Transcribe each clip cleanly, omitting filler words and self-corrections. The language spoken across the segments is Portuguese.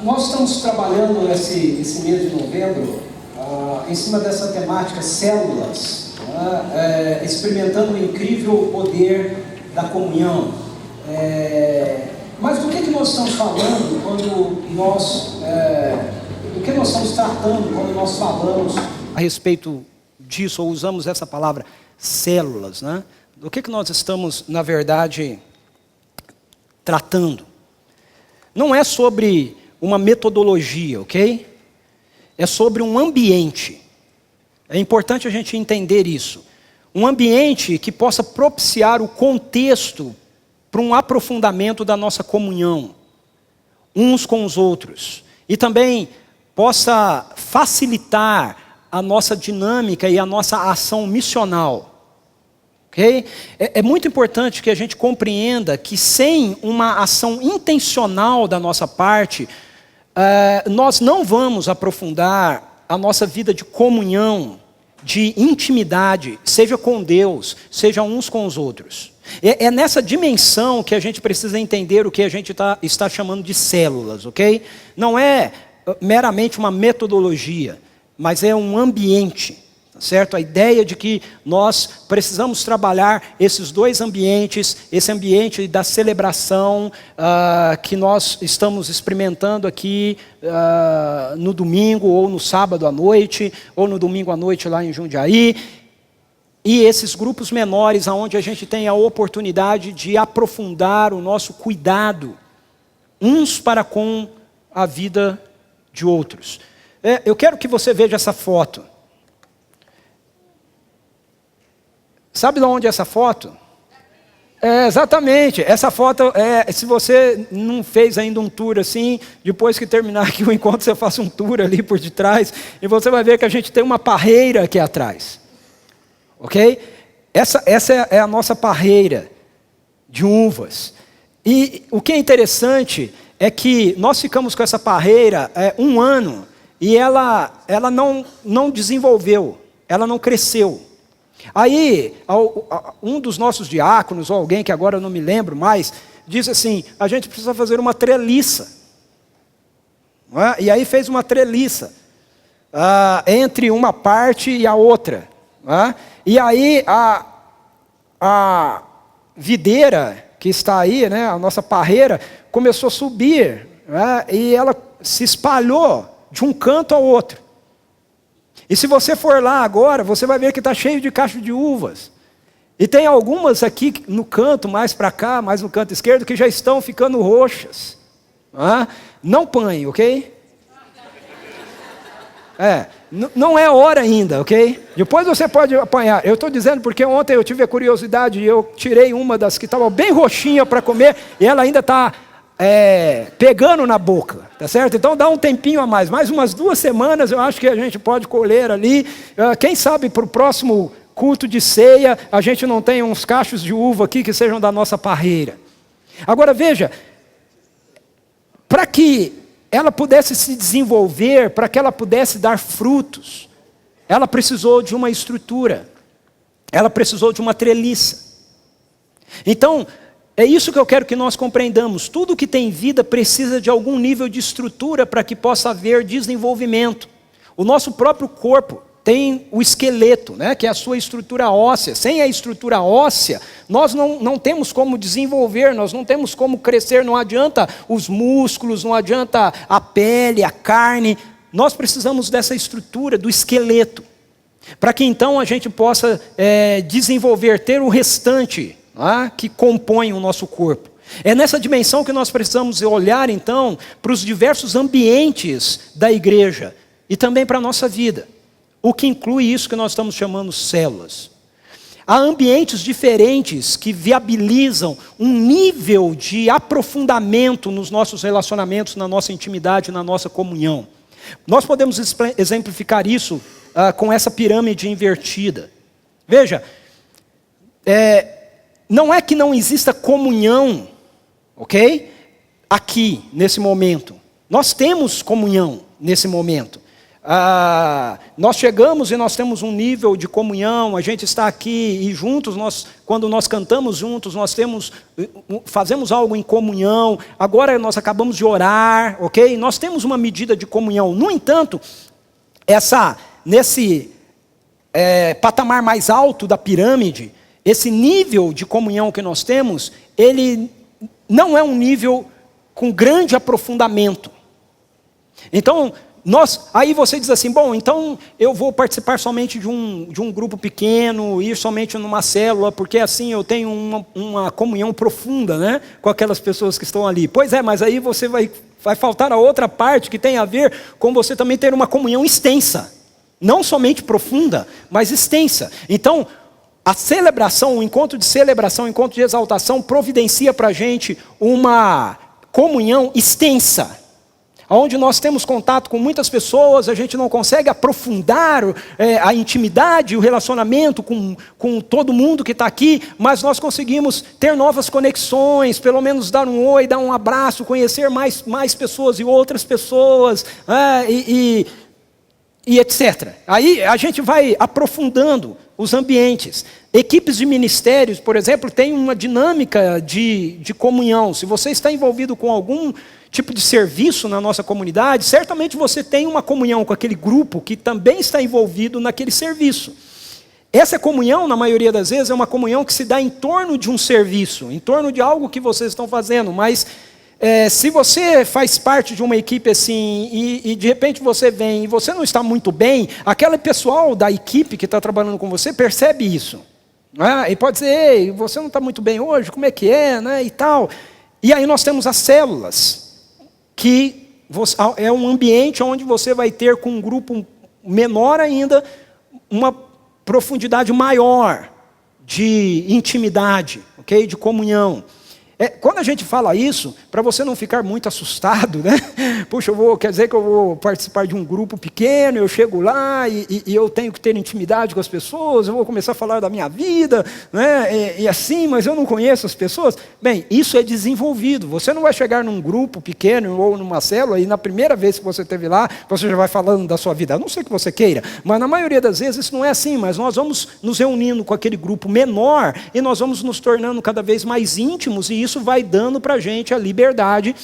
Nós estamos trabalhando esse mês de novembro em cima dessa temática células, experimentando o incrível poder da comunhão. Mas do que nós estamos falando quando nós... do que nós estamos tratando quando nós falamos a respeito disso, ou usamos essa palavra células, né? Do que nós estamos, na verdade, tratando? Não é sobre uma metodologia, ok? É sobre um ambiente. É importante a gente entender isso. Um ambiente que possa propiciar o contexto para um aprofundamento da nossa comunhão, uns com os outros. E também possa facilitar a nossa dinâmica e a nossa ação missional. Okay? É muito importante que a gente compreenda que sem uma ação intencional da nossa parte, nós não vamos aprofundar a nossa vida de comunhão, de intimidade, seja com Deus, seja uns com os outros. É nessa dimensão que a gente precisa entender o que a gente está chamando de células, ok? Não é meramente uma metodologia, mas é um ambiente. Certo? A ideia de que nós precisamos trabalhar esses dois ambientes, esse ambiente da celebração que nós estamos experimentando aqui no domingo ou no sábado à noite, ou no domingo à noite lá em Jundiaí, e esses grupos menores onde a gente tem a oportunidade de aprofundar o nosso cuidado uns para com a vida de outros. Eu quero que você veja essa foto. Sabe de onde é essa foto? Exatamente, essa foto, se você não fez ainda um tour assim, depois que terminar aqui o encontro, você faça um tour ali por detrás, e você vai ver que a gente tem uma parreira aqui atrás. Ok? Essa é a nossa parreira de uvas. E o que é interessante é que nós ficamos com essa parreira 1 ano, e ela não desenvolveu, ela não cresceu. Aí, um dos nossos diáconos, ou alguém que agora eu não me lembro mais, disse assim, a gente precisa fazer uma treliça. Não é? E aí fez uma treliça, entre uma parte e a outra. Não é? E aí a videira que está aí, né, a nossa parreira, começou a subir, e ela se espalhou de um canto ao outro. E se você for lá agora, você vai ver que está cheio de cachos de uvas. E tem algumas aqui no canto, mais para cá, mais no canto esquerdo, que já estão ficando roxas. Não panhe, ok? Não é hora ainda, ok? Depois você pode apanhar. Eu estou dizendo porque ontem eu tive a curiosidade e eu tirei uma das que estava bem roxinha para comer, e ela ainda está pegando na boca, tá certo? Então dá um tempinho a mais umas 2 semanas eu acho que a gente pode colher ali, quem sabe para o próximo culto de ceia, a gente não tem uns cachos de uva aqui que sejam da nossa parreira. Agora veja, para que ela pudesse se desenvolver, para que ela pudesse dar frutos, ela precisou de uma estrutura, ela precisou de uma treliça. Então, é isso que eu quero que nós compreendamos. Tudo que tem vida precisa de algum nível de estrutura para que possa haver desenvolvimento. O nosso próprio corpo tem o esqueleto, né, que é a sua estrutura óssea. Sem a estrutura óssea, nós não temos como desenvolver, nós não temos como crescer. Não adianta os músculos, não adianta a pele, a carne. Nós precisamos dessa estrutura, do esqueleto, para que então a gente possa desenvolver, ter o restante que compõem o nosso corpo. É nessa dimensão que nós precisamos olhar então para os diversos ambientes da igreja e também para a nossa vida, o que inclui isso que nós estamos chamando células. Há ambientes diferentes que viabilizam um nível de aprofundamento nos nossos relacionamentos, na nossa intimidade, na nossa comunhão. Nós podemos exemplificar isso com essa pirâmide invertida. Veja, não é que não exista comunhão, ok? Aqui, nesse momento. Nós temos comunhão nesse momento. Nós chegamos e nós temos um nível de comunhão, a gente está aqui e juntos, quando nós cantamos juntos, fazemos algo em comunhão, agora nós acabamos de orar, ok? Nós temos uma medida de comunhão. No entanto, nesse patamar mais alto da pirâmide, esse nível de comunhão que nós temos, ele não é um nível com grande aprofundamento. Então, aí você diz assim, bom, então eu vou participar somente de um grupo pequeno, ir somente numa célula, porque assim eu tenho uma comunhão profunda, né, com aquelas pessoas que estão ali. Pois é, mas aí você vai faltar a outra parte que tem a ver com você também ter uma comunhão extensa. Não somente profunda, mas extensa. Então, a celebração, o encontro de celebração, o encontro de exaltação, providencia para a gente uma comunhão extensa, onde nós temos contato com muitas pessoas, a gente não consegue aprofundar a intimidade, o relacionamento com todo mundo que está aqui, mas nós conseguimos ter novas conexões, pelo menos dar um oi, dar um abraço, conhecer mais pessoas e outras pessoas, e etc. Aí a gente vai aprofundando os ambientes. Equipes de ministérios, por exemplo, têm uma dinâmica de comunhão. Se você está envolvido com algum tipo de serviço na nossa comunidade, certamente você tem uma comunhão com aquele grupo que também está envolvido naquele serviço. Essa comunhão, na maioria das vezes, é uma comunhão que se dá em torno de um serviço, em torno de algo que vocês estão fazendo, mas se você faz parte de uma equipe assim, e de repente você vem e você não está muito bem, aquele pessoal da equipe que está trabalhando com você percebe isso. E pode dizer, ei, você não está muito bem hoje, como é que é, né, e tal. E aí nós temos as células, que é um ambiente onde você vai ter com um grupo menor ainda, uma profundidade maior de intimidade, ok? De comunhão. Quando a gente fala isso, para você não ficar muito assustado, né? Puxa, quer dizer que eu vou participar de um grupo pequeno, eu chego lá e eu tenho que ter intimidade com as pessoas, eu vou começar a falar da minha vida, né? E assim, mas eu não conheço as pessoas. Bem, isso é desenvolvido. Você não vai chegar num grupo pequeno ou numa célula e na primeira vez que você esteve lá, você já vai falando da sua vida. A não ser que você queira, mas na maioria das vezes isso não é assim, mas nós vamos nos reunindo com aquele grupo menor e nós vamos nos tornando cada vez mais íntimos e isso vai dando para a gente a liberdade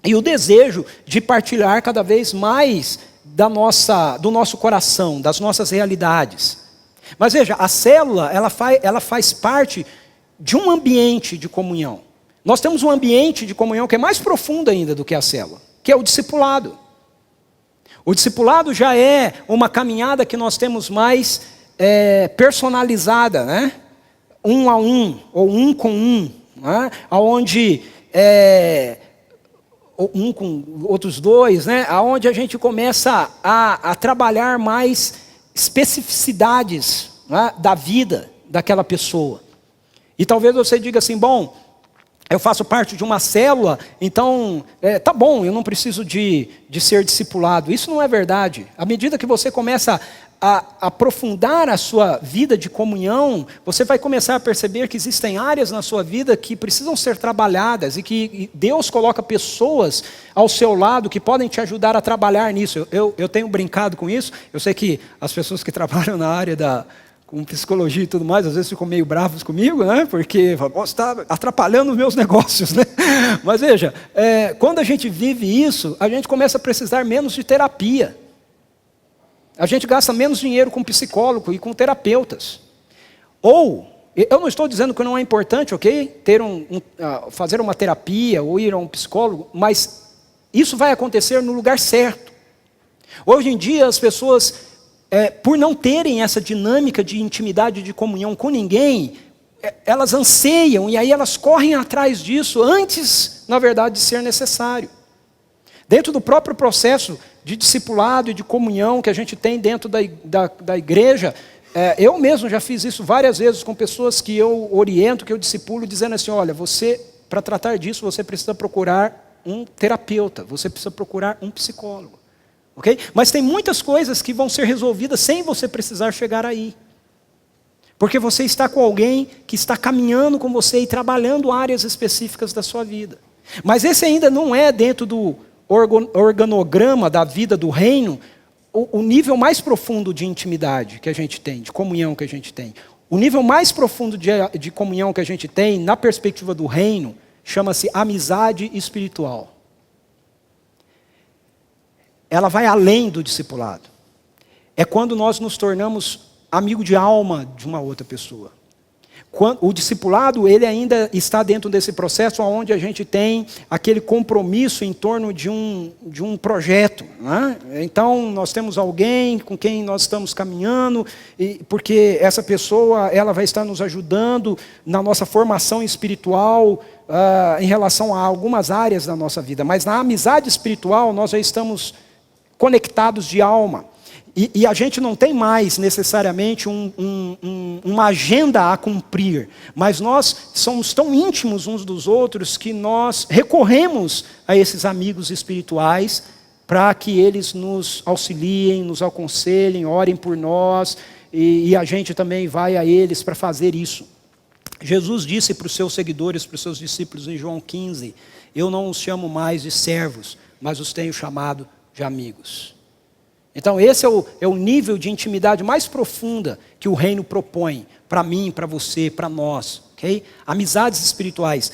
e o desejo de partilhar cada vez mais do nosso coração, das nossas realidades. Mas veja, a célula, ela faz parte de um ambiente de comunhão. Nós temos um ambiente de comunhão que é mais profundo ainda do que a célula, que é o discipulado. O discipulado já é uma caminhada que nós temos mais personalizada, né? Um a um, ou um com um. Onde um com outros dois, né? Onde a gente começa a trabalhar mais especificidades, né, da vida daquela pessoa. E talvez você diga assim, bom, eu faço parte de uma célula, então tá bom, eu não preciso de ser discipulado. Isso não é verdade. À medida que você começa a aprofundar a sua vida de comunhão, você vai começar a perceber que existem áreas na sua vida que precisam ser trabalhadas e que Deus coloca pessoas ao seu lado que podem te ajudar a trabalhar nisso. Eu tenho brincado com isso. Eu sei que as pessoas que trabalham na área com psicologia e tudo mais, às vezes ficam meio bravos comigo, né? Porque você está atrapalhando os meus negócios, né? Mas veja, quando a gente vive isso, a gente começa a precisar menos de terapia. A gente gasta menos dinheiro com psicólogo e com terapeutas. Ou, eu não estou dizendo que não é importante, ok? Fazer uma terapia ou ir a um psicólogo, mas isso vai acontecer no lugar certo. Hoje em dia as pessoas, por não terem essa dinâmica de intimidade, de comunhão com ninguém, elas anseiam e aí elas correm atrás disso antes, na verdade, de ser necessário. Dentro do próprio processo de discipulado e de comunhão que a gente tem dentro da igreja, eu mesmo já fiz isso várias vezes com pessoas que eu oriento, que eu discipulo, dizendo assim, olha, para tratar disso, você precisa procurar um terapeuta, você precisa procurar um psicólogo. Okay? Mas tem muitas coisas que vão ser resolvidas sem você precisar chegar aí. Porque você está com alguém que está caminhando com você e trabalhando áreas específicas da sua vida. Mas esse ainda não é dentro do organograma da vida do reino, o nível mais profundo de intimidade que a gente tem, de comunhão que a gente tem. O nível mais profundo de comunhão que a gente tem, na perspectiva do reino, chama-se amizade espiritual. Ela vai além do discipulado. É quando nós nos tornamos amigo de alma de uma outra pessoa. O discipulado, ele ainda está dentro desse processo onde a gente tem aquele compromisso em torno de um projeto. Né? Então, nós temos alguém com quem nós estamos caminhando, porque essa pessoa ela vai estar nos ajudando na nossa formação espiritual em relação a algumas áreas da nossa vida. Mas na amizade espiritual, nós já estamos conectados de alma. E a gente não tem mais necessariamente uma agenda a cumprir, mas nós somos tão íntimos uns dos outros que nós recorremos a esses amigos espirituais para que eles nos auxiliem, nos aconselhem, orem por nós, e a gente também vai a eles para fazer isso. Jesus disse para os seus seguidores, para os seus discípulos em João 15, eu não os chamo mais de servos, mas os tenho chamado de amigos. Então esse é o nível de intimidade mais profunda que o reino propõe para mim, para você, para nós, ok? Amizades espirituais.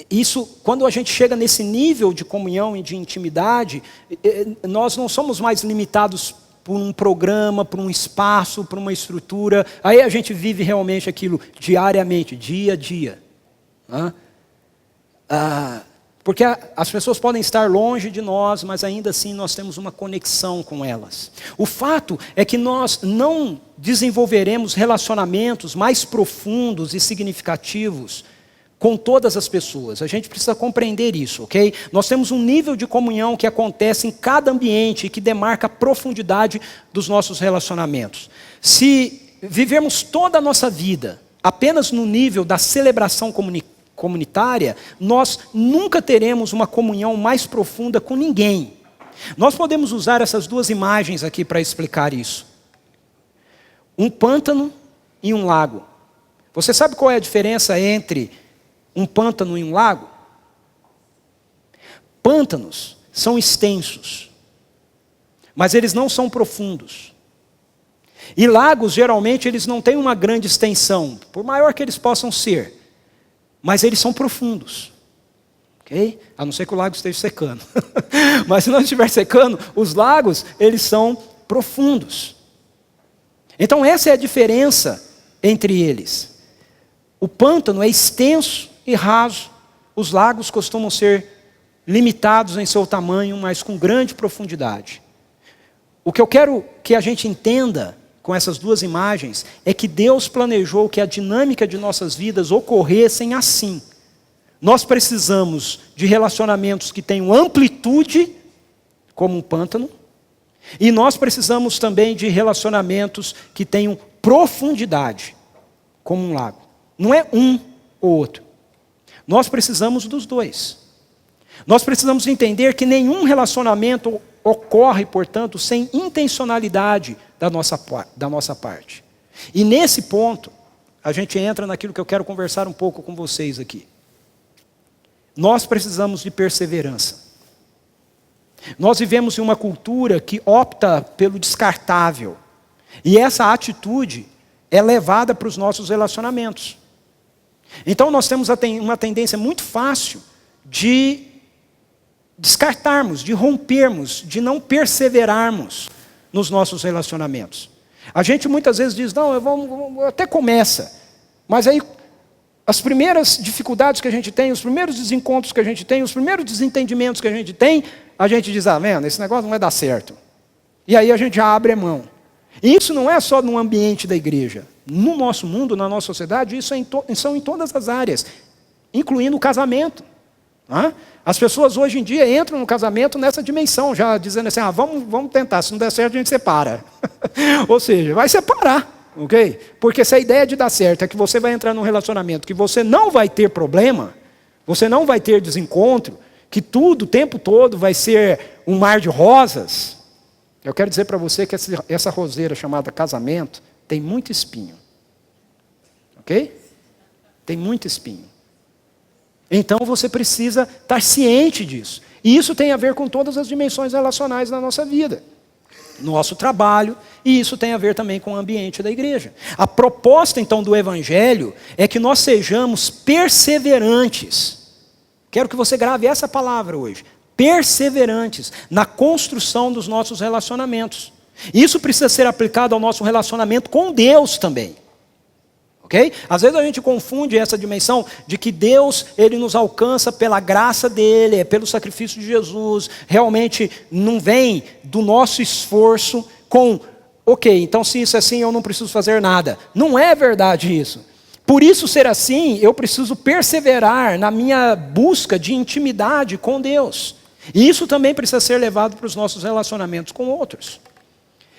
Isso, quando a gente chega nesse nível de comunhão e de intimidade, nós não somos mais limitados por um programa, por um espaço, por uma estrutura. Aí a gente vive realmente aquilo diariamente, dia a dia. Porque as pessoas podem estar longe de nós, mas ainda assim nós temos uma conexão com elas. O fato é que nós não desenvolveremos relacionamentos mais profundos e significativos com todas as pessoas. A gente precisa compreender isso, ok? Nós temos um nível de comunhão que acontece em cada ambiente e que demarca a profundidade dos nossos relacionamentos. Se vivermos toda a nossa vida apenas no nível da celebração comunitária, nós nunca teremos uma comunhão mais profunda com ninguém. Nós podemos usar essas duas imagens aqui para explicar isso. Um pântano e um lago. Você sabe qual é a diferença entre um pântano e um lago? Pântanos são extensos, mas eles não são profundos. E lagos, geralmente, eles não têm uma grande extensão, por maior que eles possam ser. Mas eles são profundos, ok? A não ser que o lago esteja secando. Mas se não estiver secando, os lagos, eles são profundos. Então essa é a diferença entre eles. O pântano é extenso e raso. Os lagos costumam ser limitados em seu tamanho, mas com grande profundidade. O que eu quero que a gente entenda com essas duas imagens, é que Deus planejou que a dinâmica de nossas vidas ocorressem assim. Nós precisamos de relacionamentos que tenham amplitude, como um pântano, e nós precisamos também de relacionamentos que tenham profundidade, como um lago. Não é um ou outro. Nós precisamos dos dois. Nós precisamos entender que nenhum relacionamento ocorre, portanto, sem intencionalidade da nossa parte. E nesse ponto, a gente entra naquilo que eu quero conversar um pouco com vocês aqui. Nós precisamos de perseverança. Nós vivemos em uma cultura que opta pelo descartável. E essa atitude é levada para os nossos relacionamentos. Então nós temos uma tendência muito fácil de descartarmos, de rompermos, de não perseverarmos nos nossos relacionamentos. A gente muitas vezes diz, não, até começa, mas aí as primeiras dificuldades que a gente tem, os primeiros desencontros que a gente tem, os primeiros desentendimentos que a gente tem, a gente diz, vendo, esse negócio não vai dar certo. E aí a gente já abre a mão. E isso não é só no ambiente da igreja. No nosso mundo, na nossa sociedade, isso são em todas as áreas, incluindo o casamento. As pessoas hoje em dia entram no casamento nessa dimensão, já dizendo assim, vamos tentar, se não der certo a gente separa. Ou seja, vai separar, ok? Porque se a ideia de dar certo é que você vai entrar num relacionamento que você não vai ter problema, você não vai ter desencontro, que tudo, o tempo todo, vai ser um mar de rosas, eu quero dizer para você que essa roseira chamada casamento tem muito espinho. Ok? Tem muito espinho. Então você precisa estar ciente disso. E isso tem a ver com todas as dimensões relacionais da nossa vida. nosso trabalho, e isso tem a ver também com o ambiente da igreja. A proposta então do Evangelho é que nós sejamos perseverantes. Quero que você grave essa palavra hoje. Perseverantes na construção dos nossos relacionamentos. Isso precisa ser aplicado ao nosso relacionamento com Deus também. Ok? Às vezes a gente confunde essa dimensão de que Deus, Ele nos alcança pela graça dEle, é pelo sacrifício de Jesus, realmente não vem do nosso esforço com, ok, então se isso é assim eu não preciso fazer nada. Não é verdade isso. Por isso ser assim, eu preciso perseverar na minha busca de intimidade com Deus. E isso também precisa ser levado para os nossos relacionamentos com outros.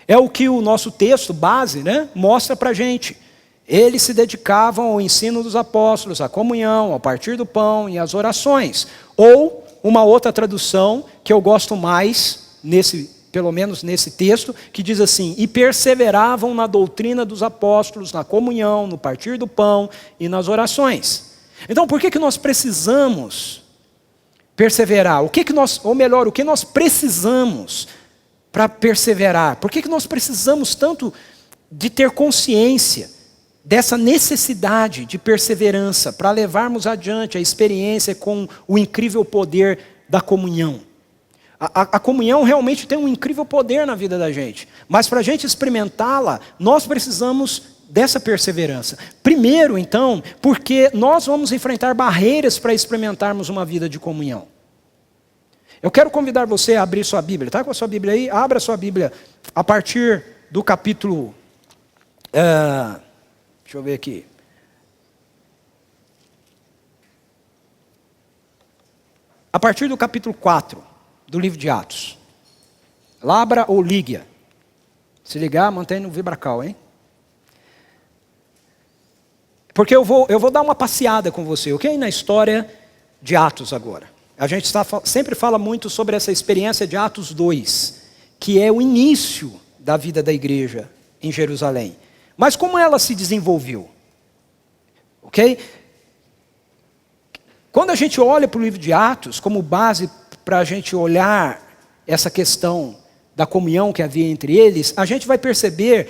É o que o nosso texto base, né, mostra para a gente. Eles se dedicavam ao ensino dos apóstolos, à comunhão, ao partir do pão e às orações. Ou uma outra tradução que eu gosto mais, pelo menos nesse texto, que diz assim: e perseveravam na doutrina dos apóstolos, na comunhão, no partir do pão e nas orações. Então por que nós precisamos perseverar? o que nós precisamos para perseverar? Por que nós precisamos tanto de ter consciência dessa necessidade de perseverança para levarmos adiante a experiência com o incrível poder da comunhão? A comunhão realmente tem um incrível poder na vida da gente, mas para a gente experimentá-la, nós precisamos dessa perseverança. Primeiro, então, porque nós vamos enfrentar barreiras para experimentarmos uma vida de comunhão. Eu quero convidar você a abrir sua Bíblia. Está com a sua Bíblia aí? Abra sua Bíblia a partir do capítulo... deixa eu ver aqui. A partir do capítulo 4 do livro de Atos. Labra ou Lígia. Se ligar, mantém no vibracal, hein? Porque eu vou dar uma passeada com você, ok? Na história de Atos agora. A gente sempre fala muito sobre essa experiência de Atos 2, que é o início da vida da igreja em Jerusalém. Mas como ela se desenvolveu? Ok? Quando a gente olha para o livro de Atos, como base para a gente olhar essa questão da comunhão que havia entre eles, a gente vai perceber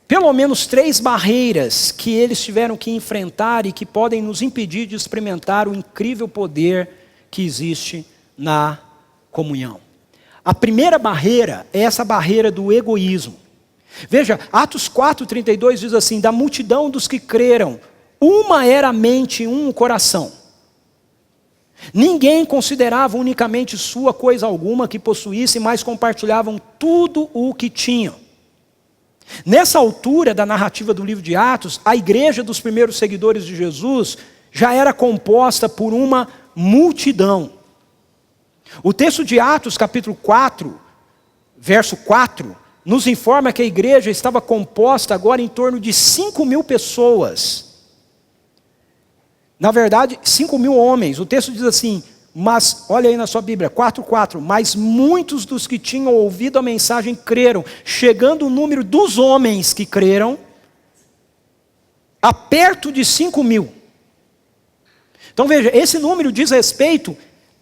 pelo menos 3 barreiras que eles tiveram que enfrentar e que podem nos impedir de experimentar o incrível poder que existe na comunhão. A primeira barreira é essa barreira do egoísmo. Veja, Atos 4:32 diz assim: da multidão dos que creram, uma era a mente e um o coração. Ninguém considerava unicamente sua coisa alguma que possuísse, mas compartilhavam tudo o que tinham. Nessa altura da narrativa do livro de Atos, a igreja dos primeiros seguidores de Jesus já era composta por uma multidão. O texto de Atos, capítulo 4, verso 4, nos informa que a igreja estava composta agora em torno de 5.000 pessoas. Na verdade, 5.000 homens. O texto diz assim, mas, olha aí na sua Bíblia, 4:4, mas muitos dos que tinham ouvido a mensagem creram, chegando o número dos homens que creram a perto de 5.000. Então veja, esse número diz respeito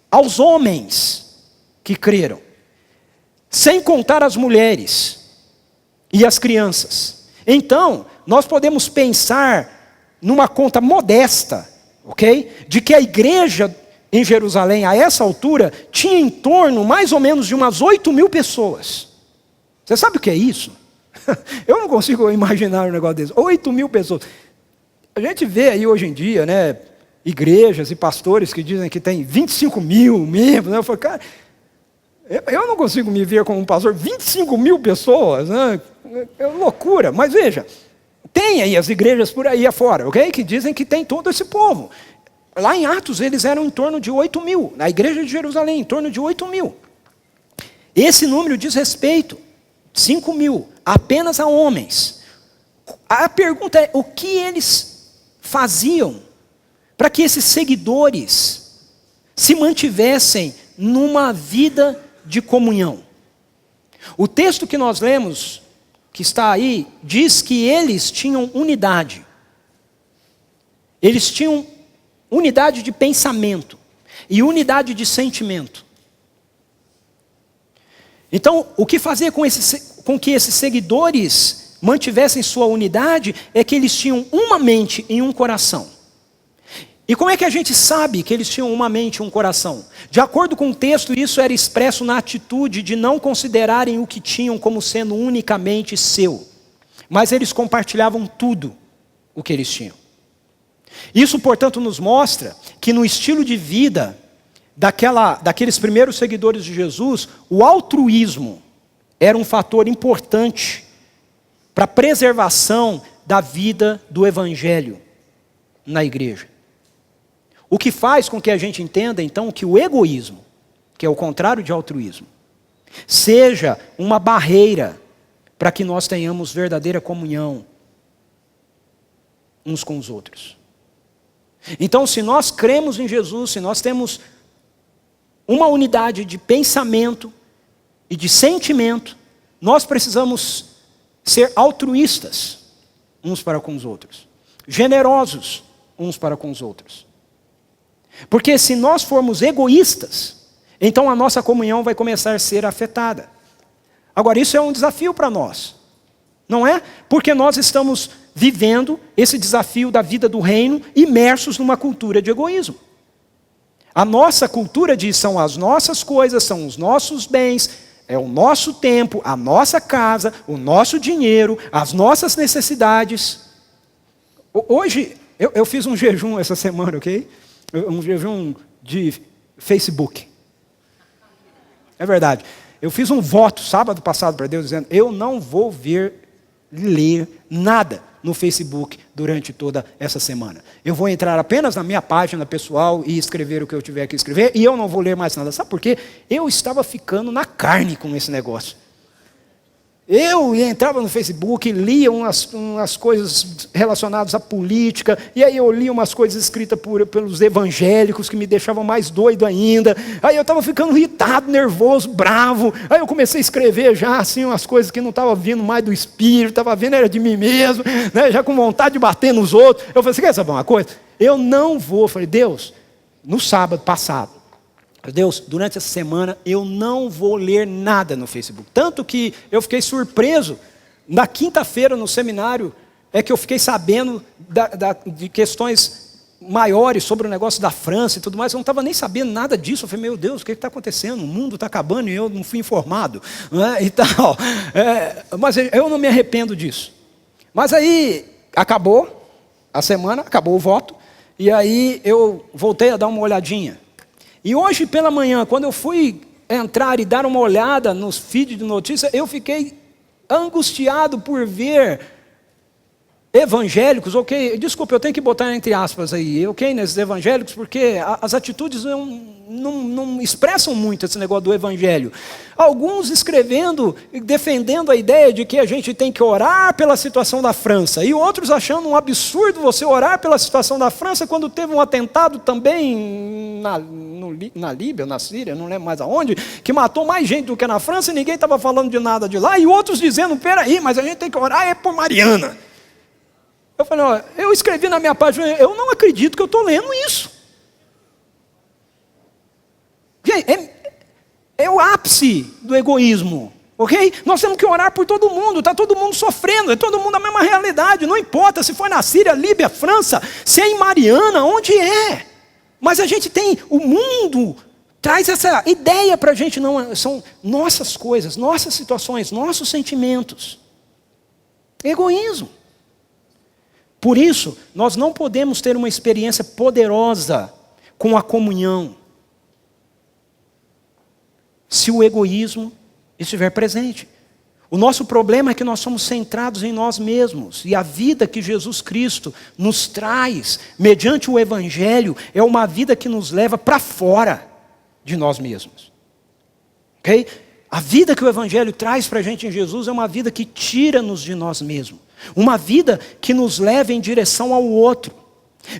aos homens que creram, sem contar as mulheres e as crianças. Então, nós podemos pensar numa conta modesta, ok? De que a igreja em Jerusalém, a essa altura, tinha em torno mais ou menos de umas 8.000 pessoas. Você sabe o que é isso? Eu não consigo imaginar um negócio desse. 8.000 pessoas. A gente vê aí hoje em dia, né, igrejas e pastores que dizem que tem 25.000 membros. Né? Eu falo, cara, eu não consigo me ver como um pastor, 25.000 pessoas, né? É loucura. Mas veja, tem aí as igrejas por aí afora, ok? Que dizem que tem todo esse povo. Lá em Atos eles eram em torno de 8.000. Na igreja de Jerusalém, em torno de 8.000. Esse número diz respeito, 5.000, apenas a homens. A pergunta é, o que eles faziam para que esses seguidores se mantivessem numa vida de comunhão? O texto que nós lemos, que está aí, diz que eles tinham unidade. Eles tinham unidade de pensamento e unidade de sentimento. Então, o que fazer com com que esses seguidores mantivessem sua unidade é que eles tinham uma mente e um coração. E como é que a gente sabe que eles tinham uma mente e um coração? De acordo com o texto, isso era expresso na atitude de não considerarem o que tinham como sendo unicamente seu. Mas eles compartilhavam tudo o que eles tinham. Isso, portanto, nos mostra que no estilo de vida daqueles primeiros seguidores de Jesus, o altruísmo era um fator importante para a preservação da vida do evangelho na igreja. O que faz com que a gente entenda, então, que o egoísmo, que é o contrário de altruísmo, seja uma barreira para que nós tenhamos verdadeira comunhão uns com os outros. Então, se nós cremos em Jesus, se nós temos uma unidade de pensamento e de sentimento, nós precisamos ser altruístas uns para com os outros, generosos uns para com os outros. Porque se nós formos egoístas, então a nossa comunhão vai começar a ser afetada. Agora, isso é um desafio para nós, não é? Porque nós estamos vivendo esse desafio da vida do reino, imersos numa cultura de egoísmo. A nossa cultura diz, são as nossas coisas, são os nossos bens, é o nosso tempo, a nossa casa, o nosso dinheiro, as nossas necessidades. Hoje, eu fiz um jejum essa semana, ok? Um jejum de Facebook. É verdade. Eu fiz um voto sábado passado para Deus, dizendo, eu não vou ler nada no Facebook durante toda essa semana. Eu vou entrar apenas na minha página pessoal e escrever o que eu tiver que escrever, e eu não vou ler mais nada. Sabe por quê? Eu estava ficando na carne com esse negócio. Eu entrava no Facebook, lia umas coisas relacionadas à política, e aí eu lia umas coisas escritas pelos evangélicos que me deixavam mais doido ainda. Aí eu estava ficando irritado, nervoso, bravo. Aí eu comecei a escrever já assim umas coisas que não estavam vindo mais do Espírito, estava vindo era de mim mesmo, né? Já com vontade de bater nos outros. Eu falei, você quer saber uma coisa? Eu não vou. Eu falei, Deus, no sábado passado, Deus, durante essa semana eu não vou ler nada no Facebook. Tanto que eu fiquei surpreso, na quinta-feira no seminário, é que eu fiquei sabendo de questões maiores sobre o negócio da França e tudo mais. Eu não estava nem sabendo nada disso. Eu falei, meu Deus, o que está acontecendo? O mundo está acabando e eu não fui informado, né? E tal. Mas eu não me arrependo disso. Mas aí acabou a semana, acabou o voto, e aí eu voltei a dar uma olhadinha. E hoje pela manhã, quando eu fui entrar e dar uma olhada nos feeds de notícias, eu fiquei angustiado por ver evangélicos, ok, desculpa, eu tenho que botar entre aspas aí, ok, nesses evangélicos, porque as atitudes não expressam muito esse negócio do evangelho. Alguns escrevendo e defendendo a ideia de que a gente tem que orar pela situação da França, e outros achando um absurdo você orar pela situação da França quando teve um atentado também na Líbia, na Síria, não lembro mais aonde, que matou mais gente do que na França e ninguém estava falando de nada de lá, e outros dizendo, peraí, mas a gente tem que orar por Mariana. Eu falei, ó, eu escrevi na minha página, eu não acredito que eu estou lendo isso. Gente, é o ápice do egoísmo, ok? Nós temos que orar por todo mundo, está todo mundo sofrendo, é todo mundo a mesma realidade, não importa se foi na Síria, Líbia, França, se é em Mariana, onde é. Mas a gente tem, o mundo traz essa ideia para a gente, não, são nossas coisas, nossas situações, nossos sentimentos. Egoísmo. Por isso, nós não podemos ter uma experiência poderosa com a comunhão se o egoísmo estiver presente. O nosso problema é que nós somos centrados em nós mesmos, e a vida que Jesus Cristo nos traz, mediante o Evangelho, é uma vida que nos leva para fora de nós mesmos. Ok? A vida que o Evangelho traz para a gente em Jesus é uma vida que tira-nos de nós mesmos. Uma vida que nos leva em direção ao outro.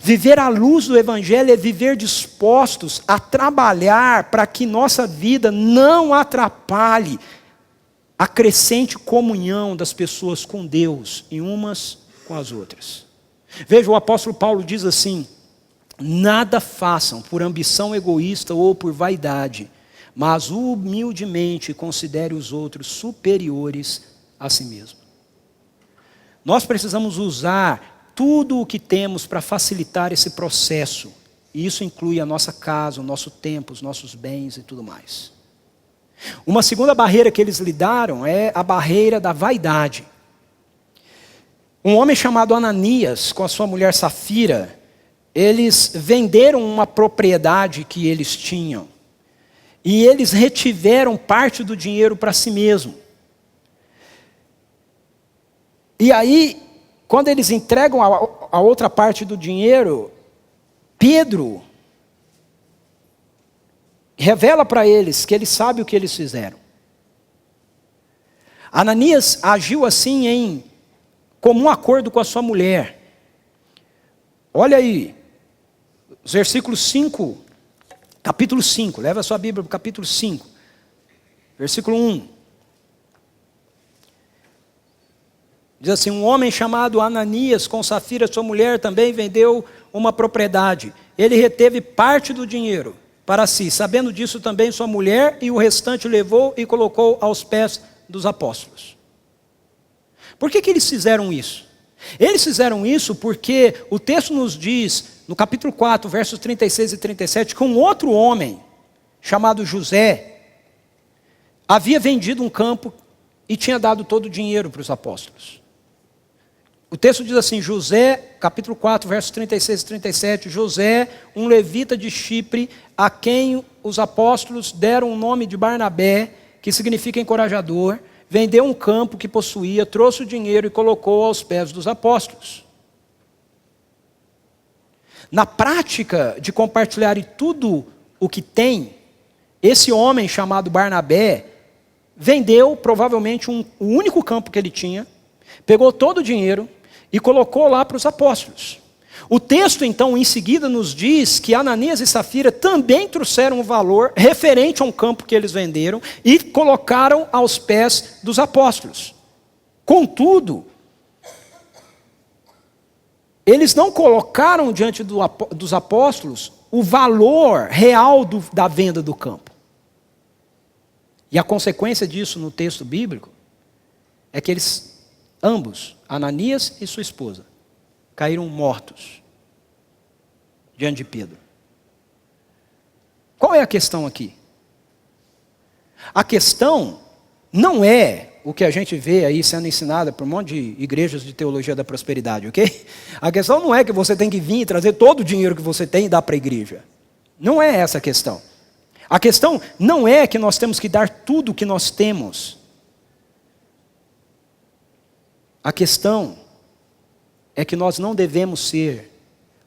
Viver à luz do Evangelho é viver dispostos a trabalhar para que nossa vida não atrapalhe a crescente comunhão das pessoas com Deus e umas com as outras. Veja, o apóstolo Paulo diz assim, nada façam por ambição egoísta ou por vaidade, mas humildemente considere os outros superiores a si mesmo. Nós precisamos usar tudo o que temos para facilitar esse processo. E isso inclui a nossa casa, o nosso tempo, os nossos bens e tudo mais. Uma segunda barreira que eles lidaram é a barreira da vaidade. Um homem chamado Ananias, com a sua mulher Safira, eles venderam uma propriedade que eles tinham. E eles retiveram parte do dinheiro para si mesmo. E aí, quando eles entregam a outra parte do dinheiro, Pedro revela para eles que ele sabe o que eles fizeram. Ananias agiu assim em comum acordo com a sua mulher. Olha aí, os versículos 5, capítulo 5, leva a sua Bíblia para o capítulo 5, versículo 1. Diz assim: um homem chamado Ananias, com Safira, sua mulher, também vendeu uma propriedade. Ele reteve parte do dinheiro para si. Sabendo disso também sua mulher, e o restante levou e colocou aos pés dos apóstolos. Por que eles fizeram isso? Eles fizeram isso porque o texto nos diz, no capítulo 4, versos 36 e 37, que um outro homem, chamado José, havia vendido um campo e tinha dado todo o dinheiro para os apóstolos. O texto diz assim, José, capítulo 4, versos 36 e 37, José, um levita de Chipre, a quem os apóstolos deram o nome de Barnabé, que significa encorajador, vendeu um campo que possuía, trouxe o dinheiro e colocou aos pés dos apóstolos. Na prática de compartilhar tudo o que tem, esse homem chamado Barnabé vendeu provavelmente o único campo que ele tinha, pegou todo o dinheiro e colocou lá para os apóstolos. O texto então em seguida nos diz que Ananias e Safira também trouxeram um valor referente a um campo que eles venderam e colocaram aos pés dos apóstolos. Contudo, eles não colocaram diante dos apóstolos o valor real da venda do campo. E a consequência disso no texto bíblico é que eles, ambos, Ananias e sua esposa, caíram mortos diante de Pedro. Qual é a questão aqui? A questão não é o que a gente vê aí sendo ensinada por um monte de igrejas de teologia da prosperidade, ok? A questão não é que você tem que vir e trazer todo o dinheiro que você tem e dar para a igreja. Não é essa a questão. A questão não é que nós temos que dar tudo o que nós temos. A questão é que nós não devemos ser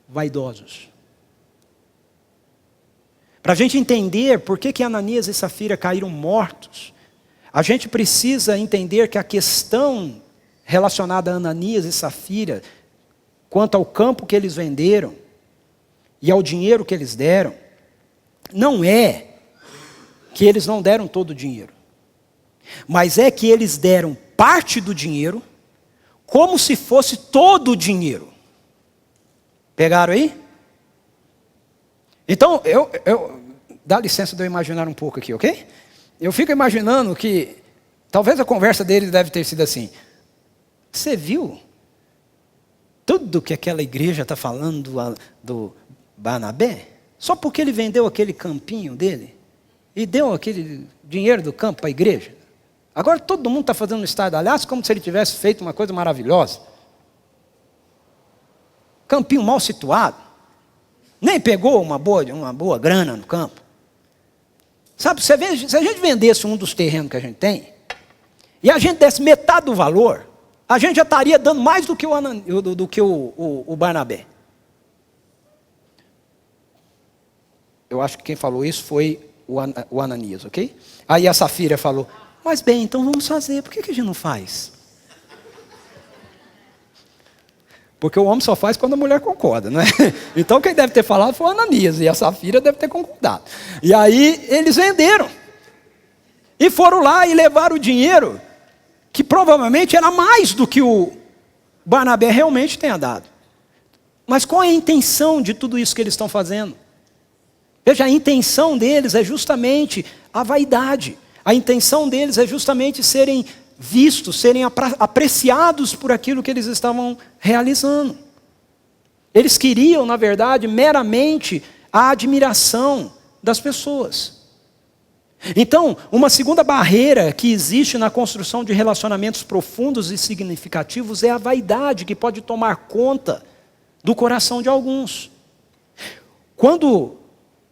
vaidosos. Para a gente entender por que Ananias e Safira caíram mortos, a gente precisa entender que a questão relacionada a Ananias e Safira, quanto ao campo que eles venderam e ao dinheiro que eles deram, não é que eles não deram todo o dinheiro, mas é que eles deram parte do dinheiro como se fosse todo o dinheiro. Pegaram aí? Então, dá licença de eu imaginar um pouco aqui, ok? Eu fico imaginando que talvez a conversa deles deve ter sido assim: você viu tudo que aquela igreja está falando do Barnabé? Só porque ele vendeu aquele campinho dele e deu aquele dinheiro do campo para a igreja. Agora todo mundo está fazendo um estardalhaço como se ele tivesse feito uma coisa maravilhosa. Campinho mal situado. Nem pegou uma boa grana no campo. Sabe, se a gente vendesse um dos terrenos que a gente tem, e a gente desse metade do valor, a gente já estaria dando mais do que o Barnabé. Eu acho que quem falou isso foi o Ananias, ok? Aí a Safira falou, mas bem, então vamos fazer, por que a gente não faz? Porque o homem só faz quando a mulher concorda, não é? Então quem deve ter falado foi o Ananias, e a Safira deve ter concordado. E aí eles venderam. E foram lá e levaram o dinheiro, que provavelmente era mais do que o Barnabé realmente tenha dado. Mas qual é a intenção de tudo isso que eles estão fazendo? Veja, a intenção deles é justamente a vaidade. A intenção deles é justamente serem vistos, serem apreciados por aquilo que eles estavam realizando. Eles queriam, na verdade, meramente a admiração das pessoas. Então, uma segunda barreira que existe na construção de relacionamentos profundos e significativos é a vaidade, que pode tomar conta do coração de alguns. Quando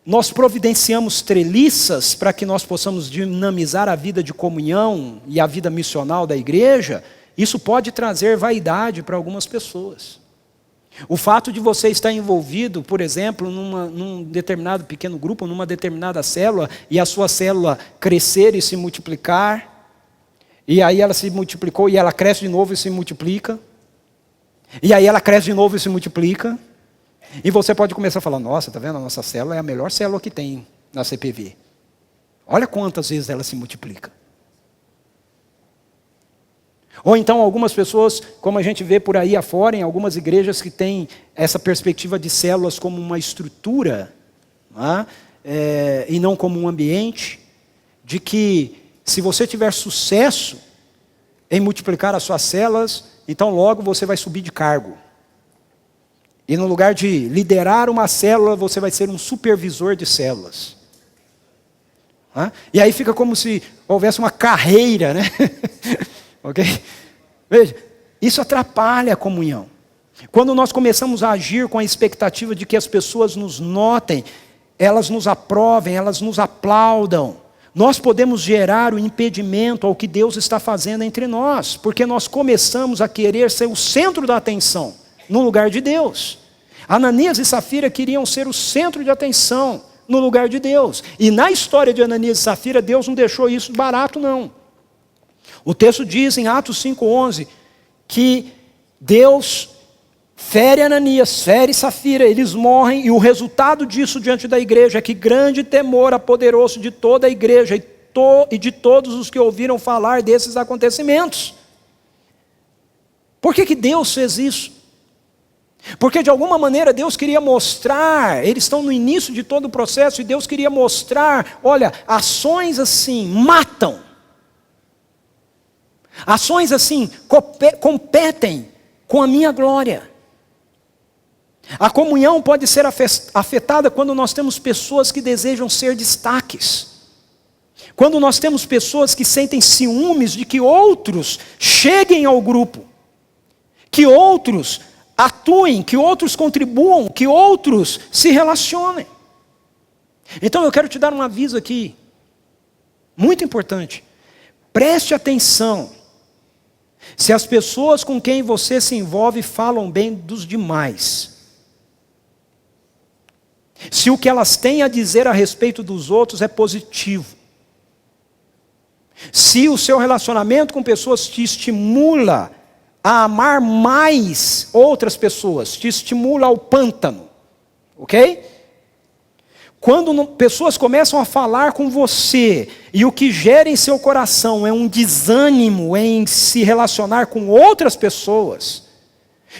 nós providenciamos treliças para que nós possamos dinamizar a vida de comunhão e a vida missional da igreja, isso pode trazer vaidade para algumas pessoas. O fato de você estar envolvido, por exemplo, num determinado pequeno grupo, numa determinada célula, e a sua célula crescer e se multiplicar, e aí ela se multiplicou e ela cresce de novo e se multiplica, e aí ela cresce de novo e se multiplica, e você pode começar a falar, nossa, está vendo, a nossa célula é a melhor célula que tem na CPV. Olha quantas vezes ela se multiplica. Ou então algumas pessoas, como a gente vê por aí afora, em algumas igrejas que têm essa perspectiva de células como uma estrutura, não é? E não como um ambiente, de que se você tiver sucesso em multiplicar as suas células, então logo você vai subir de cargo. E no lugar de liderar uma célula, você vai ser um supervisor de células. E aí fica como se houvesse uma carreira, né? Ok? Veja, isso atrapalha a comunhão. Quando nós começamos a agir com a expectativa de que as pessoas nos notem, elas nos aprovem, elas nos aplaudam, nós podemos gerar o impedimento ao que Deus está fazendo entre nós, porque nós começamos a querer ser o centro da atenção, no lugar de Deus. Ananias e Safira queriam ser o centro de atenção, no lugar de Deus. E na história de Ananias e Safira, Deus não deixou isso barato, não. O texto diz em Atos 5,11 que Deus fere Ananias, fere Safira, eles morrem, e o resultado disso diante da igreja é que grande temor apoderou-se de toda a igreja e de todos os que ouviram falar desses acontecimentos. Por que Deus fez isso? Porque de alguma maneira Deus queria mostrar, eles estão no início de todo o processo, e Deus queria mostrar, olha, ações assim matam. Ações assim competem com a minha glória. A comunhão pode ser afetada quando nós temos pessoas que desejam ser destaques. Quando nós temos pessoas que sentem ciúmes de que outros cheguem ao grupo, que outros atuem, que outros contribuam, que outros se relacionem. Então eu quero te dar um aviso aqui, muito importante. Preste atenção. Se as pessoas com quem você se envolve falam bem dos demais, se o que elas têm a dizer a respeito dos outros é positivo, se o seu relacionamento com pessoas te estimula a amar mais outras pessoas, te estimula ao pântano, ok? Quando pessoas começam a falar com você, e o que gera em seu coração é um desânimo em se relacionar com outras pessoas,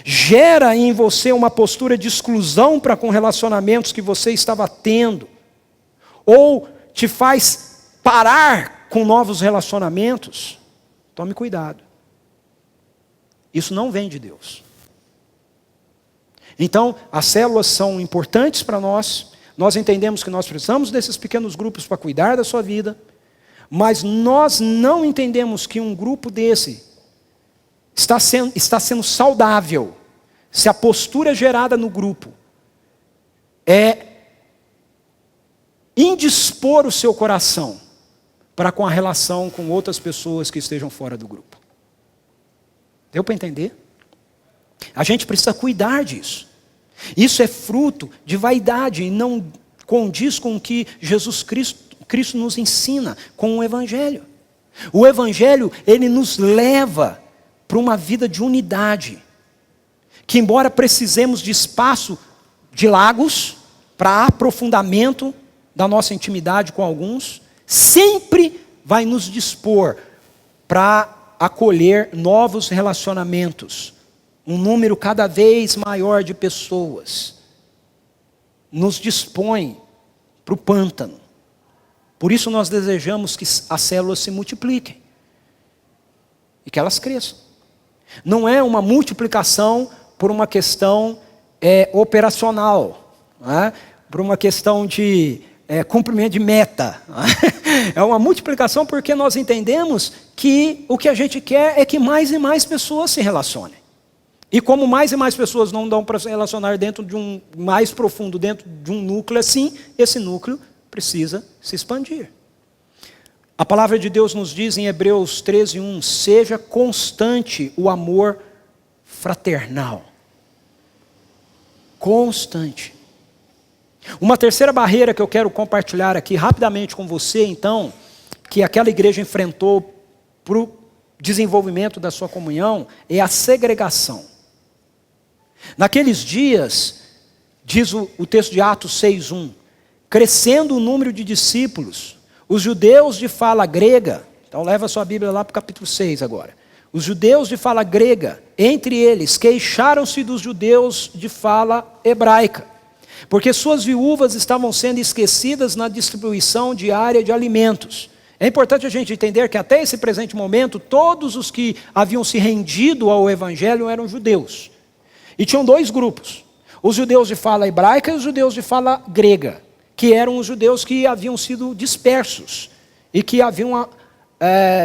gera em você uma postura de exclusão para com relacionamentos que você estava tendo, ou te faz parar com novos relacionamentos, tome cuidado. Isso não vem de Deus. Então, as células são importantes para nós. Nós entendemos que nós precisamos desses pequenos grupos para cuidar da sua vida, mas nós não entendemos que um grupo desse está sendo saudável se a postura gerada no grupo é indispor o seu coração para com a relação com outras pessoas que estejam fora do grupo. Deu para entender? A gente precisa cuidar disso. Isso é fruto de vaidade e não condiz com o que Jesus Cristo nos ensina com o Evangelho. O Evangelho, ele nos leva para uma vida de unidade. Que embora precisemos de espaço de lagos para aprofundamento da nossa intimidade com alguns, sempre vai nos dispor para acolher novos relacionamentos. Um número cada vez maior de pessoas nos dispõe para o pântano. Por isso nós desejamos que as células se multipliquem. e que elas cresçam. Não é uma multiplicação por uma questão operacional, não é? Por uma questão de cumprimento de meta. É uma multiplicação porque nós entendemos que o que a gente quer é que mais e mais pessoas se relacionem. E como mais e mais pessoas não dão para se relacionar dentro de um mais profundo, dentro de um núcleo assim, esse núcleo precisa se expandir. A palavra de Deus nos diz em Hebreus 13:1, seja constante o amor fraternal. Constante. Uma terceira barreira que eu quero compartilhar aqui rapidamente com você, então, que aquela igreja enfrentou para o desenvolvimento da sua comunhão, é a segregação. Naqueles dias, diz o texto de Atos 6:1, crescendo o número de discípulos, os judeus de fala grega, então leva a sua Bíblia lá para o capítulo 6 agora. Os judeus de fala grega, entre eles, queixaram-se dos judeus de fala hebraica, porque suas viúvas estavam sendo esquecidas na distribuição diária de alimentos. É importante a gente entender que até esse presente momento, todos os que haviam se rendido ao Evangelho eram judeus. E tinham dois grupos, os judeus de fala hebraica e os judeus de fala grega, que eram os judeus que haviam sido dispersos e que haviam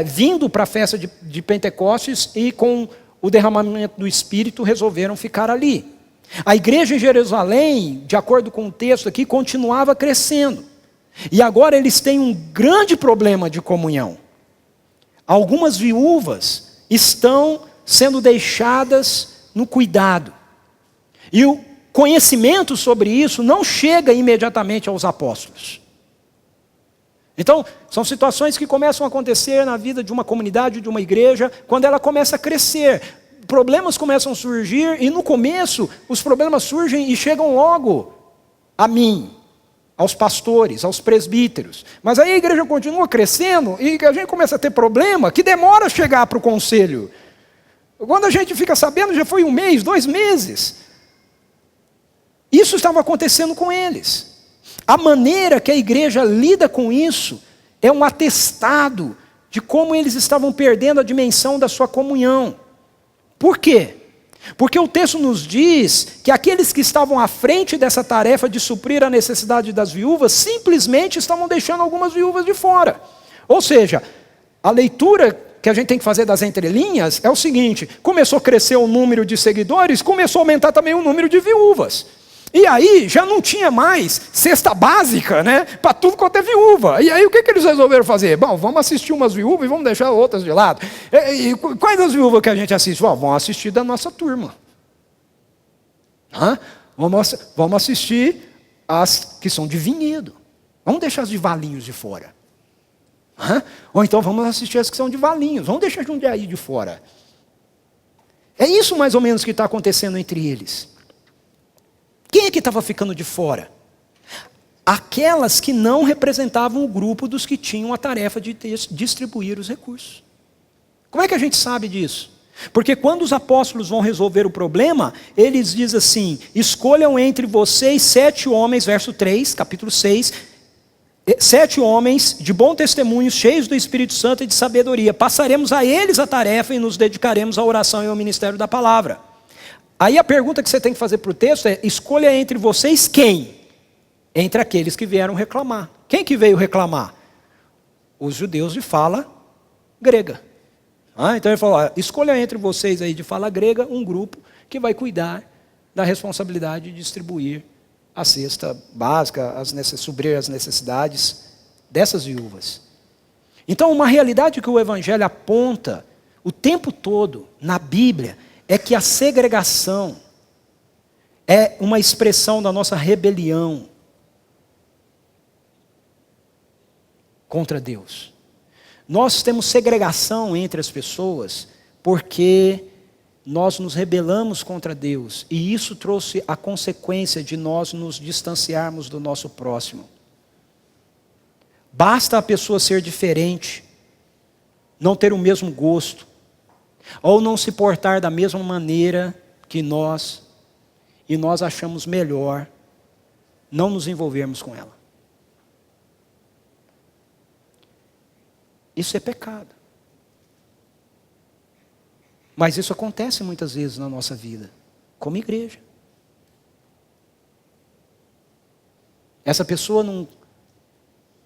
vindo para a festa de Pentecostes e com o derramamento do Espírito resolveram ficar ali. A igreja em Jerusalém, de acordo com o texto aqui, continuava crescendo. E agora eles têm um grande problema de comunhão. Algumas viúvas estão sendo deixadas no cuidado. E o conhecimento sobre isso não chega imediatamente aos apóstolos. Então, são situações que começam a acontecer na vida de uma comunidade, de uma igreja, quando ela começa a crescer. Problemas começam a surgir e no começo os problemas surgem e chegam logo a mim, aos pastores, aos presbíteros. Mas aí a igreja continua crescendo e a gente começa a ter problema que demora a chegar para o conselho. Quando a gente fica sabendo, já foi 1 mês, 2 meses. Isso estava acontecendo com eles. A maneira que a igreja lida com isso é um atestado de como eles estavam perdendo a dimensão da sua comunhão. Por quê? Porque o texto nos diz que aqueles que estavam à frente dessa tarefa de suprir a necessidade das viúvas, simplesmente estavam deixando algumas viúvas de fora. Ou seja, a leitura que a gente tem que fazer das entrelinhas é o seguinte: começou a crescer o número de seguidores, começou a aumentar também o número de viúvas. E aí já não tinha mais cesta básica, né, para tudo quanto é viúva. E aí o que eles resolveram fazer? Bom, vamos assistir umas viúvas e vamos deixar outras de lado. E quais as viúvas que a gente assiste? Vamos assistir da nossa turma. Vamos assistir as que são de vinhedo. Vamos deixar as de Valinhos de fora. Ou então vamos assistir as que são de Valinhos. Vamos deixar Jundiaí de fora. É isso mais ou menos que está acontecendo entre eles. Quem é que estava ficando de fora? Aquelas que não representavam o grupo dos que tinham a tarefa de distribuir os recursos. Como é que a gente sabe disso? Porque quando os apóstolos vão resolver o problema, eles dizem assim: escolham entre vocês 7 homens, verso 3, capítulo 6, 7 homens de bom testemunho, cheios do Espírito Santo e de sabedoria. Passaremos a eles a tarefa e nos dedicaremos à oração e ao ministério da palavra. Aí a pergunta que você tem que fazer para o texto é: escolha entre vocês quem? Entre aqueles que vieram reclamar. Quem que veio reclamar? Os judeus de fala grega. Então ele falou: escolha entre vocês aí de fala grega um grupo que vai cuidar da responsabilidade de distribuir a cesta básica, suprir as necessidades dessas viúvas. Então uma realidade que o Evangelho aponta o tempo todo na Bíblia é que a segregação é uma expressão da nossa rebelião contra Deus. Nós temos segregação entre as pessoas porque nós nos rebelamos contra Deus, e isso trouxe a consequência de nós nos distanciarmos do nosso próximo. Basta a pessoa ser diferente, não ter o mesmo gosto, ou não se portar da mesma maneira que nós, e nós achamos melhor não nos envolvermos com ela. Isso é pecado. Mas isso acontece muitas vezes na nossa vida, como igreja. Essa pessoa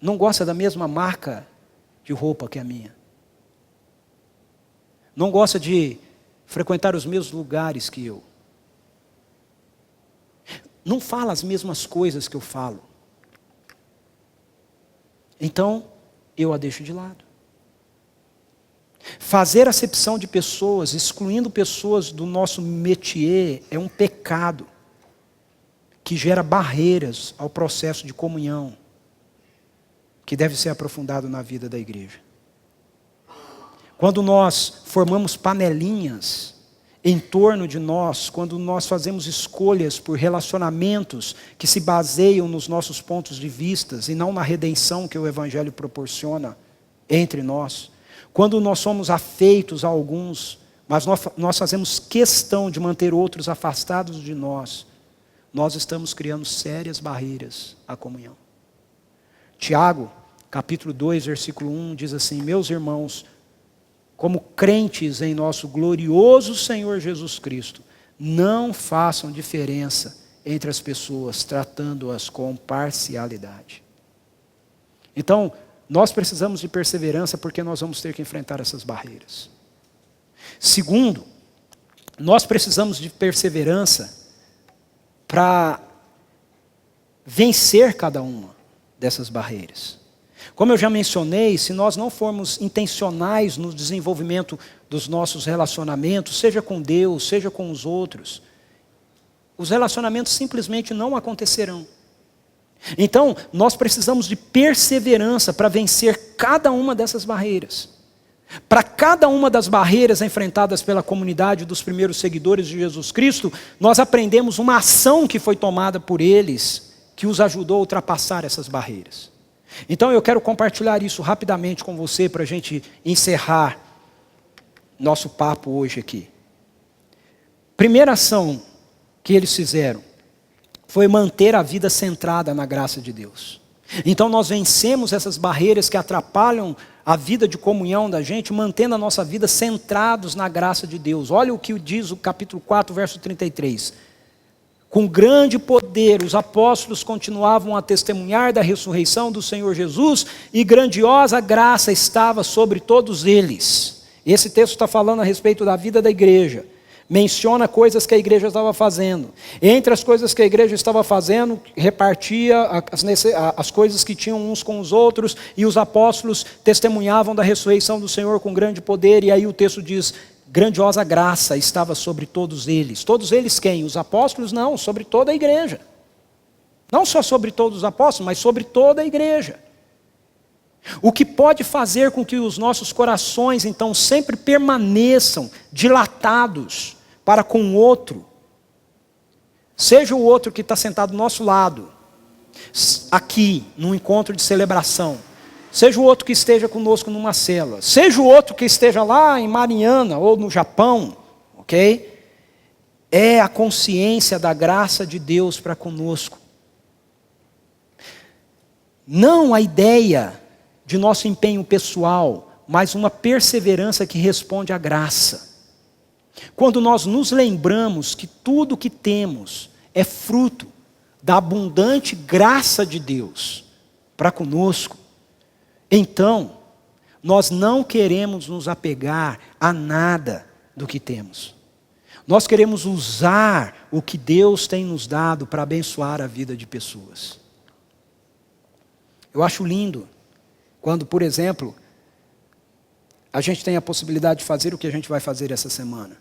não gosta da mesma marca de roupa que a minha. Não gosta de frequentar os mesmos lugares que eu. Não fala as mesmas coisas que eu falo. Então, eu a deixo de lado. Fazer acepção de pessoas, excluindo pessoas do nosso métier, é um pecado que gera barreiras ao processo de comunhão que deve ser aprofundado na vida da igreja. Quando nós formamos panelinhas em torno de nós, quando nós fazemos escolhas por relacionamentos que se baseiam nos nossos pontos de vista e não na redenção que o Evangelho proporciona entre nós, quando nós somos afeitos a alguns, mas nós fazemos questão de manter outros afastados de nós estamos criando sérias barreiras à comunhão. Tiago, capítulo 2, versículo 1, diz assim: meus irmãos, como crentes em nosso glorioso Senhor Jesus Cristo, não façam diferença entre as pessoas, tratando-as com parcialidade. Então, nós precisamos de perseverança porque nós vamos ter que enfrentar essas barreiras. Segundo, nós precisamos de perseverança para vencer cada uma dessas barreiras. Como eu já mencionei, se nós não formos intencionais no desenvolvimento dos nossos relacionamentos, seja com Deus, seja com os outros, os relacionamentos simplesmente não acontecerão. Então, nós precisamos de perseverança para vencer cada uma dessas barreiras. Para cada uma das barreiras enfrentadas pela comunidade dos primeiros seguidores de Jesus Cristo, nós aprendemos uma ação que foi tomada por eles, que os ajudou a ultrapassar essas barreiras. Então eu quero compartilhar isso rapidamente com você para a gente encerrar nosso papo hoje aqui. Primeira ação que eles fizeram foi manter a vida centrada na graça de Deus. Então nós vencemos essas barreiras que atrapalham a vida de comunhão da gente, mantendo a nossa vida centrados na graça de Deus. Olha o que diz o capítulo 4, verso 33. Com grande poder os apóstolos continuavam a testemunhar da ressurreição do Senhor Jesus, e grandiosa graça estava sobre todos eles. Esse texto está falando a respeito da vida da igreja. Menciona coisas que a igreja estava fazendo. Entre as coisas que a igreja estava fazendo, repartia as coisas que tinham uns com os outros, e os apóstolos testemunhavam da ressurreição do Senhor com grande poder, e aí o texto diz: grandiosa graça estava sobre todos eles. Todos eles quem? Os apóstolos? Não, sobre toda a igreja. Não só sobre todos os apóstolos, mas sobre toda a igreja. O que pode fazer com que os nossos corações, então, sempre permaneçam dilatados para com o outro, seja o outro que está sentado do nosso lado, aqui, num encontro de celebração, seja o outro que esteja conosco numa célula, seja o outro que esteja lá em Mariana ou no Japão, ok? É a consciência da graça de Deus para conosco. Não a ideia de nosso empenho pessoal, mas uma perseverança que responde à graça. Quando nós nos lembramos que tudo que temos é fruto da abundante graça de Deus para conosco, então, nós não queremos nos apegar a nada do que temos. Nós queremos usar o que Deus tem nos dado para abençoar a vida de pessoas. Eu acho lindo quando, por exemplo, a gente tem a possibilidade de fazer o que a gente vai fazer essa semana.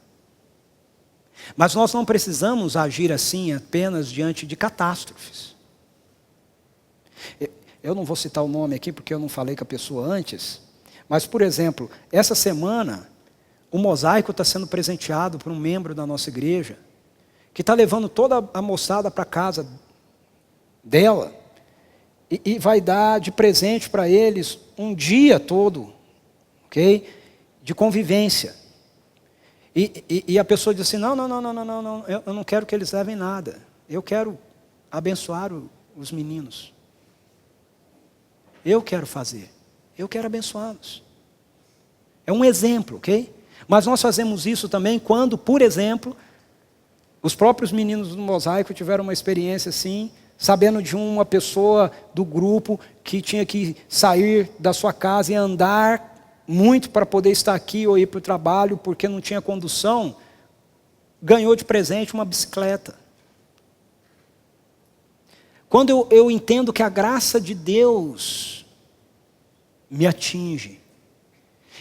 Mas nós não precisamos agir assim apenas diante de catástrofes. Eu não vou citar o nome aqui porque eu não falei com a pessoa antes, mas, por exemplo, essa semana, o mosaico está sendo presenteado por um membro da nossa igreja, que está levando toda a moçada para casa dela, e vai dar de presente para eles um dia todo, ok? De convivência. E a pessoa diz assim: não, eu não quero que eles levem nada, eu quero abençoar os meninos. Eu quero fazer, eu quero abençoá-los. É um exemplo, ok? Mas nós fazemos isso também quando, por exemplo, os próprios meninos do mosaico tiveram uma experiência assim, sabendo de uma pessoa do grupo que tinha que sair da sua casa e andar muito para poder estar aqui ou ir para o trabalho, porque não tinha condução, ganhou de presente uma bicicleta. Quando eu entendo que a graça de Deus me atinge,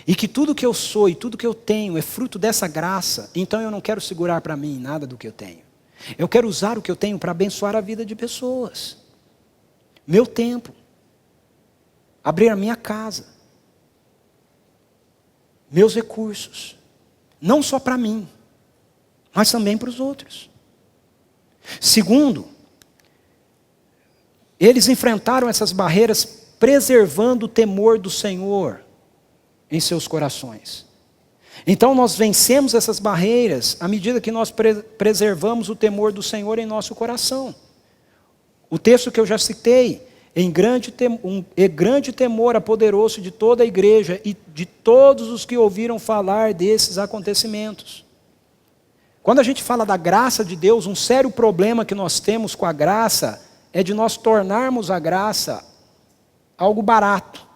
e que tudo que eu sou e tudo que eu tenho é fruto dessa graça, então eu não quero segurar para mim nada do que eu tenho. Eu quero usar o que eu tenho para abençoar a vida de pessoas. Meu tempo. Abrir a minha casa. Meus recursos. Não só para mim, mas também para os outros. Segundo, eles enfrentaram essas barreiras preservando o temor do Senhor em seus corações. Então nós vencemos essas barreiras à medida que nós preservamos o temor do Senhor em nosso coração. O texto que eu já citei, grande temor apoderou-se de toda a igreja e de todos os que ouviram falar desses acontecimentos. Quando a gente fala da graça de Deus, um sério problema que nós temos com a graça é de nós tornarmos a graça algo barato.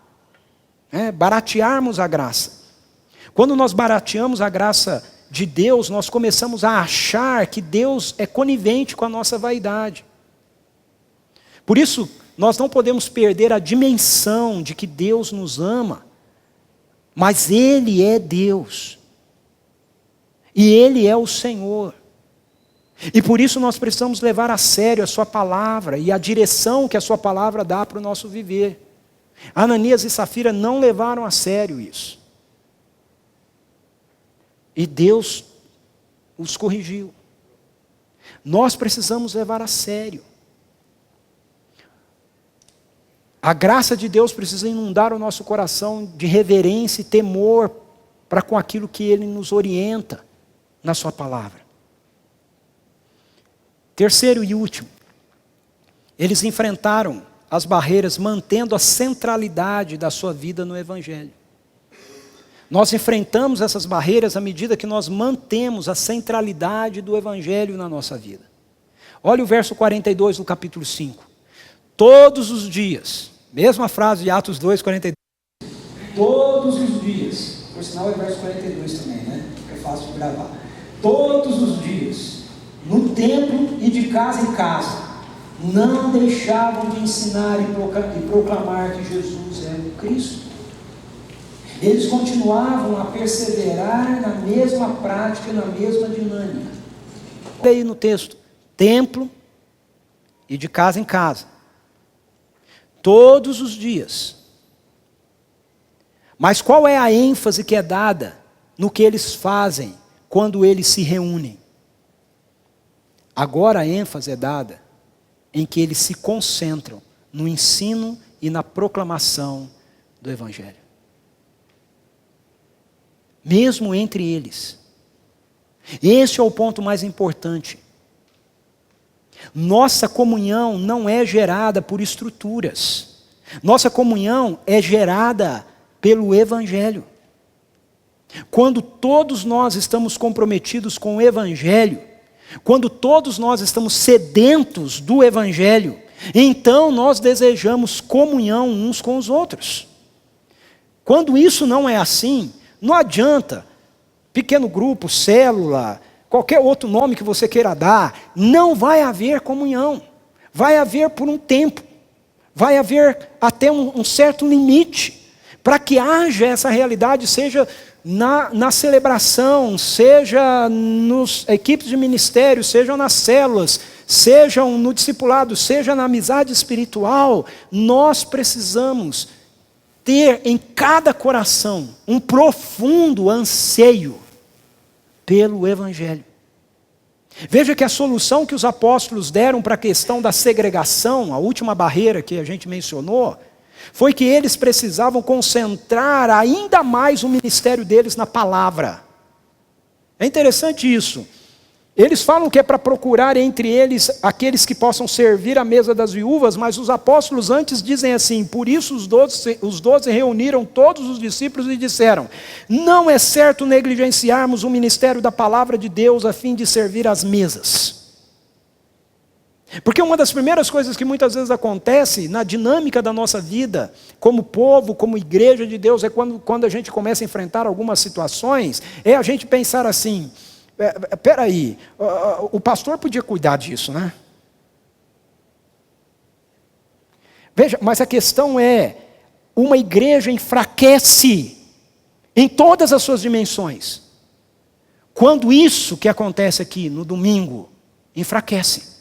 Baratearmos a graça. Quando nós barateamos a graça de Deus, nós começamos a achar que Deus é conivente com a nossa vaidade. Por isso, nós não podemos perder a dimensão de que Deus nos ama, mas Ele é Deus. E Ele é o Senhor. E por isso nós precisamos levar a sério a Sua palavra e a direção que a Sua palavra dá para o nosso viver. Ananias e Safira não levaram a sério isso. E Deus os corrigiu. Nós precisamos levar a sério. A graça de Deus precisa inundar o nosso coração de reverência e temor para com aquilo que Ele nos orienta na Sua palavra. Terceiro e último, eles enfrentaram as barreiras mantendo a centralidade da sua vida no Evangelho. Nós enfrentamos essas barreiras à medida que nós mantemos a centralidade do Evangelho na nossa vida. Olha o verso 42 do capítulo 5. Todos os dias, mesma frase de Atos 2, 42. Todos os dias, por sinal é verso 42 também, né? Que é fácil de gravar. Todos os dias, no templo e de casa em casa, não deixavam de ensinar e proclamar que Jesus é o Cristo. Eles continuavam a perseverar na mesma prática e na mesma dinâmica. Olha aí no texto, templo e de casa em casa. Todos os dias. Mas qual é a ênfase que é dada no que eles fazem quando eles se reúnem? Agora a ênfase é dada em que eles se concentram no ensino e na proclamação do Evangelho. Mesmo entre eles. Este é o ponto mais importante. Nossa comunhão não é gerada por estruturas. Nossa comunhão é gerada pelo Evangelho. Quando todos nós estamos comprometidos com o Evangelho, quando todos nós estamos sedentos do Evangelho, então nós desejamos comunhão uns com os outros. Quando isso não é assim, não adianta, pequeno grupo, célula, qualquer outro nome que você queira dar, não vai haver comunhão. Vai haver por um tempo, vai haver até um certo limite, para que haja essa realidade, seja na celebração, seja nas equipes de ministério, seja nas células, sejam no discipulado, seja na amizade espiritual, nós precisamos ter em cada coração um profundo anseio pelo Evangelho. Veja que a solução que os apóstolos deram para a questão da segregação, a última barreira que a gente mencionou, foi que eles precisavam concentrar ainda mais o ministério deles na palavra. É interessante isso. Eles falam que é para procurar entre eles aqueles que possam servir à mesa das viúvas, mas os apóstolos antes dizem assim: por isso os 12 reuniram todos os discípulos e disseram: não é certo negligenciarmos o ministério da palavra de Deus a fim de servir às mesas. Porque uma das primeiras coisas que muitas vezes acontece na dinâmica da nossa vida, como povo, como igreja de Deus, é quando a gente começa a enfrentar algumas situações, é a gente pensar assim: espera aí, o pastor podia cuidar disso, né? Veja, mas a questão é, uma igreja enfraquece em todas as suas dimensões quando isso que acontece aqui no domingo enfraquece.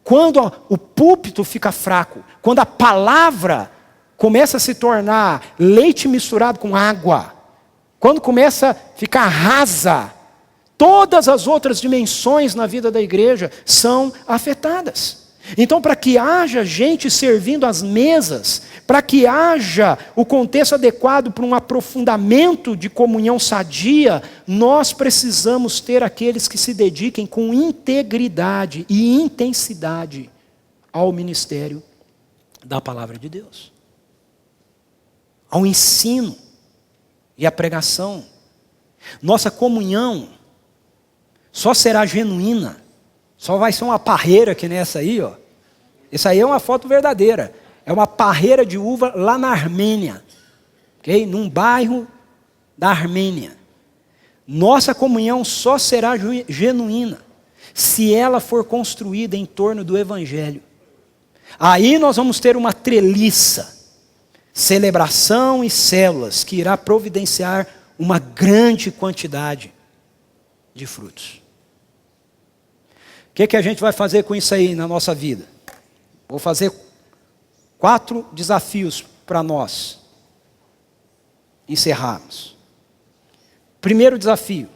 Quando o púlpito fica fraco, quando a palavra começa a se tornar leite misturado com água, quando começa a ficar rasa, todas as outras dimensões na vida da igreja são afetadas. Então, para que haja gente servindo às mesas, para que haja o contexto adequado para um aprofundamento de comunhão sadia, nós precisamos ter aqueles que se dediquem com integridade e intensidade ao ministério da palavra de Deus, ao ensino e à pregação. Nossa comunhão só será genuína, só vai ser uma parreira que nessa aí, ó. Isso aí é uma foto verdadeira. É uma parreira de uva lá na Armênia, ok? Num bairro da Armênia. Nossa comunhão só será genuína se ela for construída em torno do Evangelho. Aí nós vamos ter uma treliça, celebração e células, que irá providenciar uma grande quantidade de frutos. O que a gente vai fazer com isso aí na nossa vida? Vou fazer 4 desafios para nós encerrarmos. Primeiro desafio: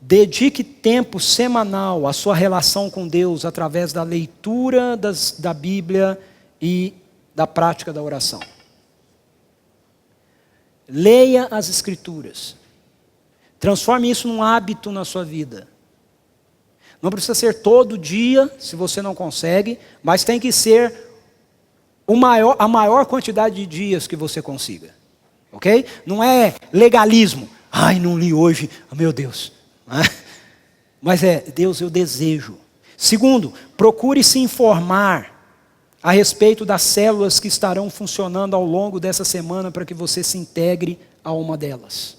dedique tempo semanal à sua relação com Deus através da leitura da Bíblia e da prática da oração. Leia as Escrituras. Transforme isso num hábito na sua vida. Não precisa ser todo dia, se você não consegue, mas tem que ser a maior quantidade de dias que você consiga. Ok? Não é legalismo. Ai, não li hoje, oh, meu Deus. Mas Deus, eu desejo. Segundo, procure se informar a respeito das células que estarão funcionando ao longo dessa semana para que você se integre a uma delas.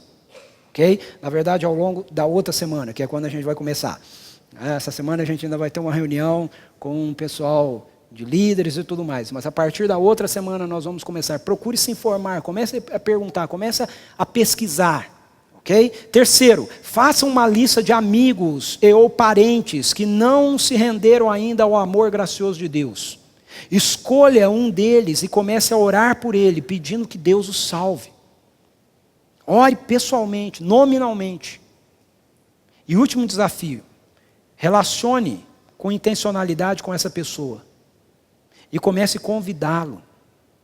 Ok? Na verdade, ao longo da outra semana, que é quando a gente vai começar. Essa semana a gente ainda vai ter uma reunião com o pessoal de líderes e tudo mais. Mas a partir da outra semana nós vamos começar. Procure se informar, comece a perguntar, comece a pesquisar. Okay? Terceiro, faça uma lista de amigos ou parentes que não se renderam ainda ao amor gracioso de Deus. Escolha um deles e comece a orar por ele, pedindo que Deus o salve. Ore pessoalmente, nominalmente. E último desafio: relacione com intencionalidade com essa pessoa. E comece a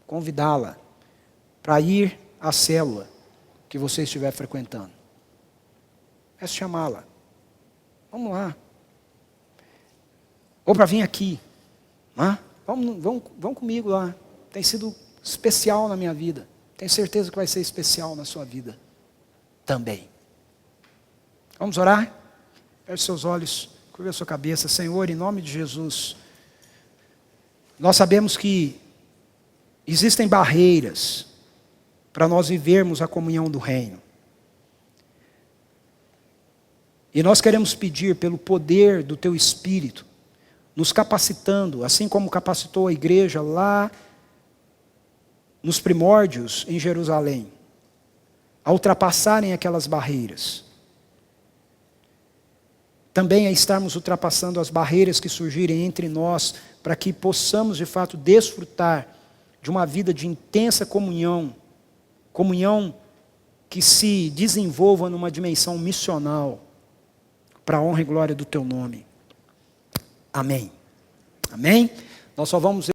convidá-la para ir à célula que você estiver frequentando. É chamá-la. Vamos lá. Ou para vir aqui. Vamos comigo lá. Tem sido especial na minha vida. Tenho certeza que vai ser especial na sua vida também. Vamos orar? Feche seus olhos, curva a sua cabeça. Senhor, em nome de Jesus, nós sabemos que existem barreiras para nós vivermos a comunhão do reino. E nós queremos pedir pelo poder do Teu Espírito, nos capacitando, assim como capacitou a igreja lá nos primórdios em Jerusalém, a ultrapassarem aquelas barreiras. Também a estarmos ultrapassando as barreiras que surgirem entre nós, para que possamos de fato desfrutar de uma vida de intensa comunhão que se desenvolva numa dimensão missional, para a honra e glória do Teu nome. Amém. Amém? Nós só vamos